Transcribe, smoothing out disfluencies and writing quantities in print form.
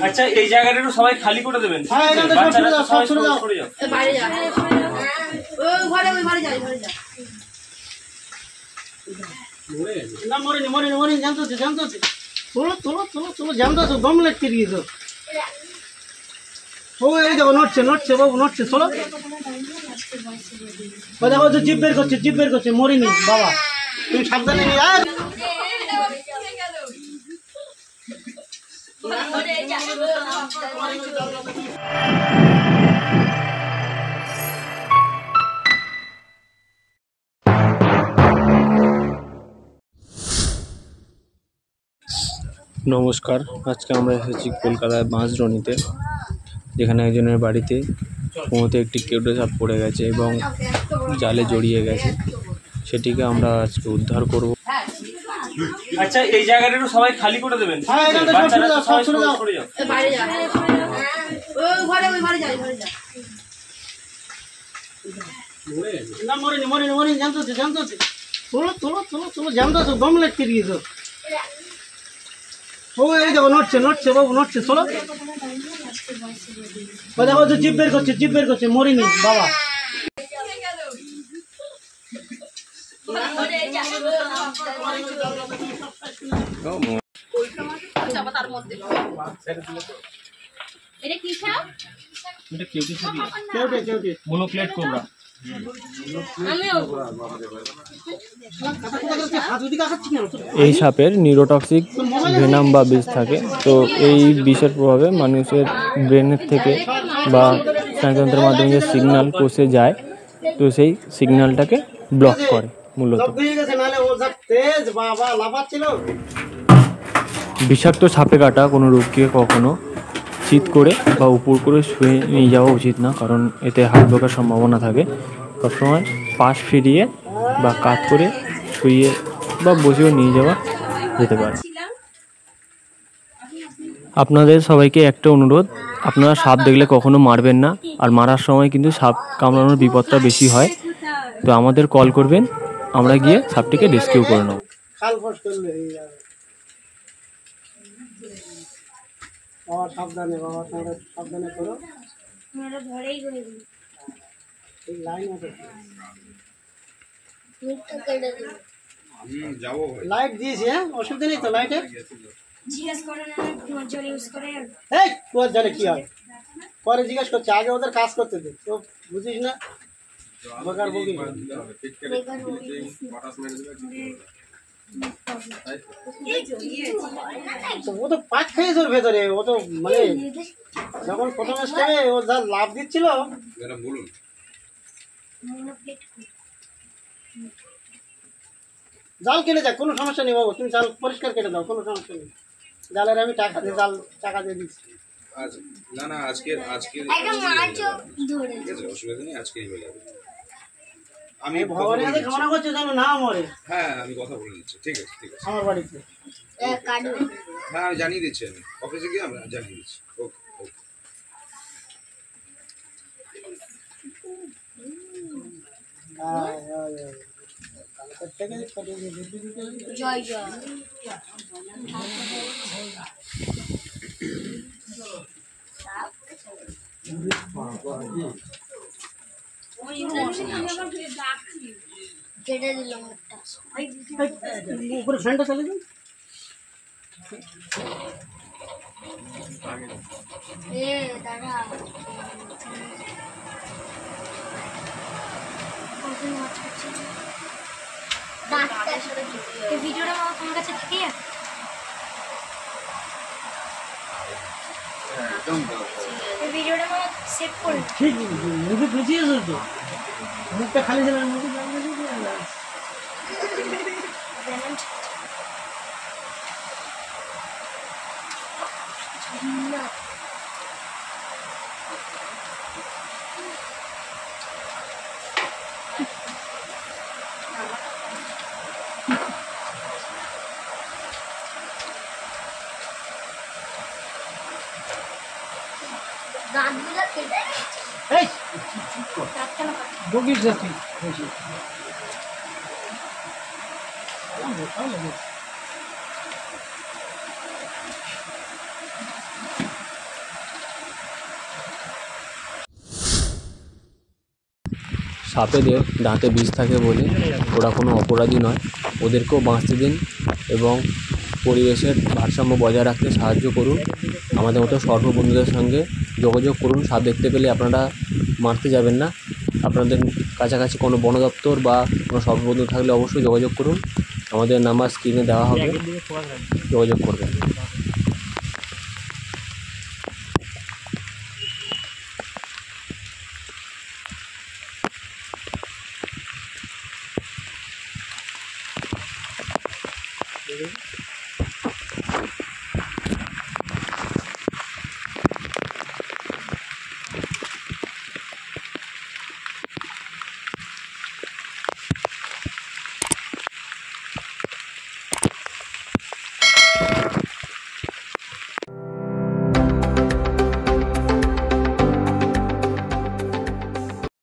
আচ্ছা এই জায়গাটা একটু সবাই খালি করে দেবেন। হ্যাঁ এখানে সব সরে যাও, সব সরে যাও, বাইরে যা, ওই ঘরে ওই ঘরে যা, ঘরে যা। না মরেনি মরেনি মরেনি, জানতো জানতো তোলো তোলো তোলো তোলো, জানতো দম লাগতে দিয়েছো। ও এই দেখো নড়ছে নড়ছে বাবু নড়ছে, চলো। দেখো তো জিভ বের করছে, মরিনি বাবা, তুমি সাবধানে নিয়ে আয়। নমস্কার, আজকে আমরা এসেছি কলকাতায় বাঁশদ্রোণীতে, যেখানে একজনের বাড়িতে কুয়োতে একটি কেউটে সাপ পড়ে গেছে এবং জালে জড়িয়ে গেছে। সেটিকে আমরা আজকে উদ্ধার করব। আচ্ছা এই জায়গাটা একটু সবাই খালি করে দেবেন। হ্যাঁ এখানে সব সরে যাও, সব সরে যাও, বাইরে যা, ওই ঘরে ওই ঘরে যা, ঘরে যা। না মরেনি মরেনি মরেনি, জানতো জানতো তোলো তোলো তোলো তোলো, জানতো দম লাগতে দিয়েছো। ও এই দেখো নড়ছে নড়ছে বাবু নড়ছে, চলো। দেখো তো জিভ বের করছে, মরিনি বাবা। মনোপ্লেট কোবরা। এই সাপের নিউরোটক্সিক ভেনাম বা বিষ থাকে, তো এই বিষের প্রভাবে মানুষের ব্রেনের থেকে বা স্নায়ুতন্ত্রের মাধ্যমে যে সিগন্যাল কোষে যায়, তো সেই সিগন্যালটাকে ব্লক করে মূলত। বিষাক্ত সাপে কাটা কোনো রোগীকে কখনো চিৎ করে বা উপর করে শুয়ে নিয়ে যাওয়া উচিত না, কারণ এতে হাত ঢোকার সম্ভাবনা থাকে। সবসময় পাশ ফিরিয়ে বা কাত করে শুয়ে বা বসেও নিয়ে যাওয়া যেতে পারে। আপনাদের সবাইকে একটা অনুরোধ, আপনারা সাপ দেখলে কখনো মারবেন না, আর মারার সময় কিন্তু সাপ কামড়ানোর বিপদটা বেশি হয়। তো আমাদের কল করবেন, আমরা গিয়ে সাপটিকে রেস্কিউ করে নেব। বাবা সাবধানে, বাবা সাবধানে করো। লাইট দিয়েছি, হ্যাঁ অসুবিধা নেই তো লাইটের। এই কুয়ার জলে কি হয় পরে জিজ্ঞেস করছে, আগে ওদের কাজ করতে দে, তো বুঝিস না বেকার বকি। ও তো পাঁচ খেয়েছে ওর ভেতরে, ও তো মানে যখন প্রথমে স্টেপে ও যা লাভ দিচ্ছিল। জাল কেটে যাক, কোনো সমস্যা নেই বাবু, তুমি জাল পরিষ্কার কেটে দাও, কোনো সমস্যা নেই। জালের আমি টাকা দিয়ে টাকা দিয়ে দিচ্ছি। না না আজকে অসুবিধা নেই, আজকেই হয়ে যাবে। আমি ভগবানের কাছে কামনা করছি যেন না মরে। হ্যাঁ আমি কথা বলে নিচ্ছি, ঠিক আছে ঠিক আছে। আমার বাড়িতে হ্যাঁ আমি জানিয়ে দিচ্ছি, আমি অফিসে গিয়ে আমি জানিয়ে দিচ্ছি। ওকে ওকে। জয় জয়। কেটে দিলাম উপরে ফ্যানটা চালিয়ে দিন। দাদা ভিডিওটা তোমার কাছে থেকে ভিডিওটা সেভ করে ঠিক মুখে বুঝিয়েছো তো, মুখটা খালি ছিল মুখে বগির জাতি সাপেদের দাঁতে বিষ থাকে বলে ওরা কোনো অপরাধী নয়, ওদেরকেও বাঁচতে দিন এবং পরিবেশের ভারসাম্য বজায় রাখতে সাহায্য করুন। আমাদের মতো সর্ববন্ধুদের সঙ্গে যোগাযোগ করুন। সাপ দেখতে পেলে আপনারা মারতে যাবেন না। আপনাদের কাছাকাছি কোনো বন দপ্তর বা কোনো সর্ববন্ধু থাকলে অবশ্যই যোগাযোগ করুন। আমাদের নাম্বার স্ক্রিনে দেওয়া হবে, যোগাযোগ করবেন।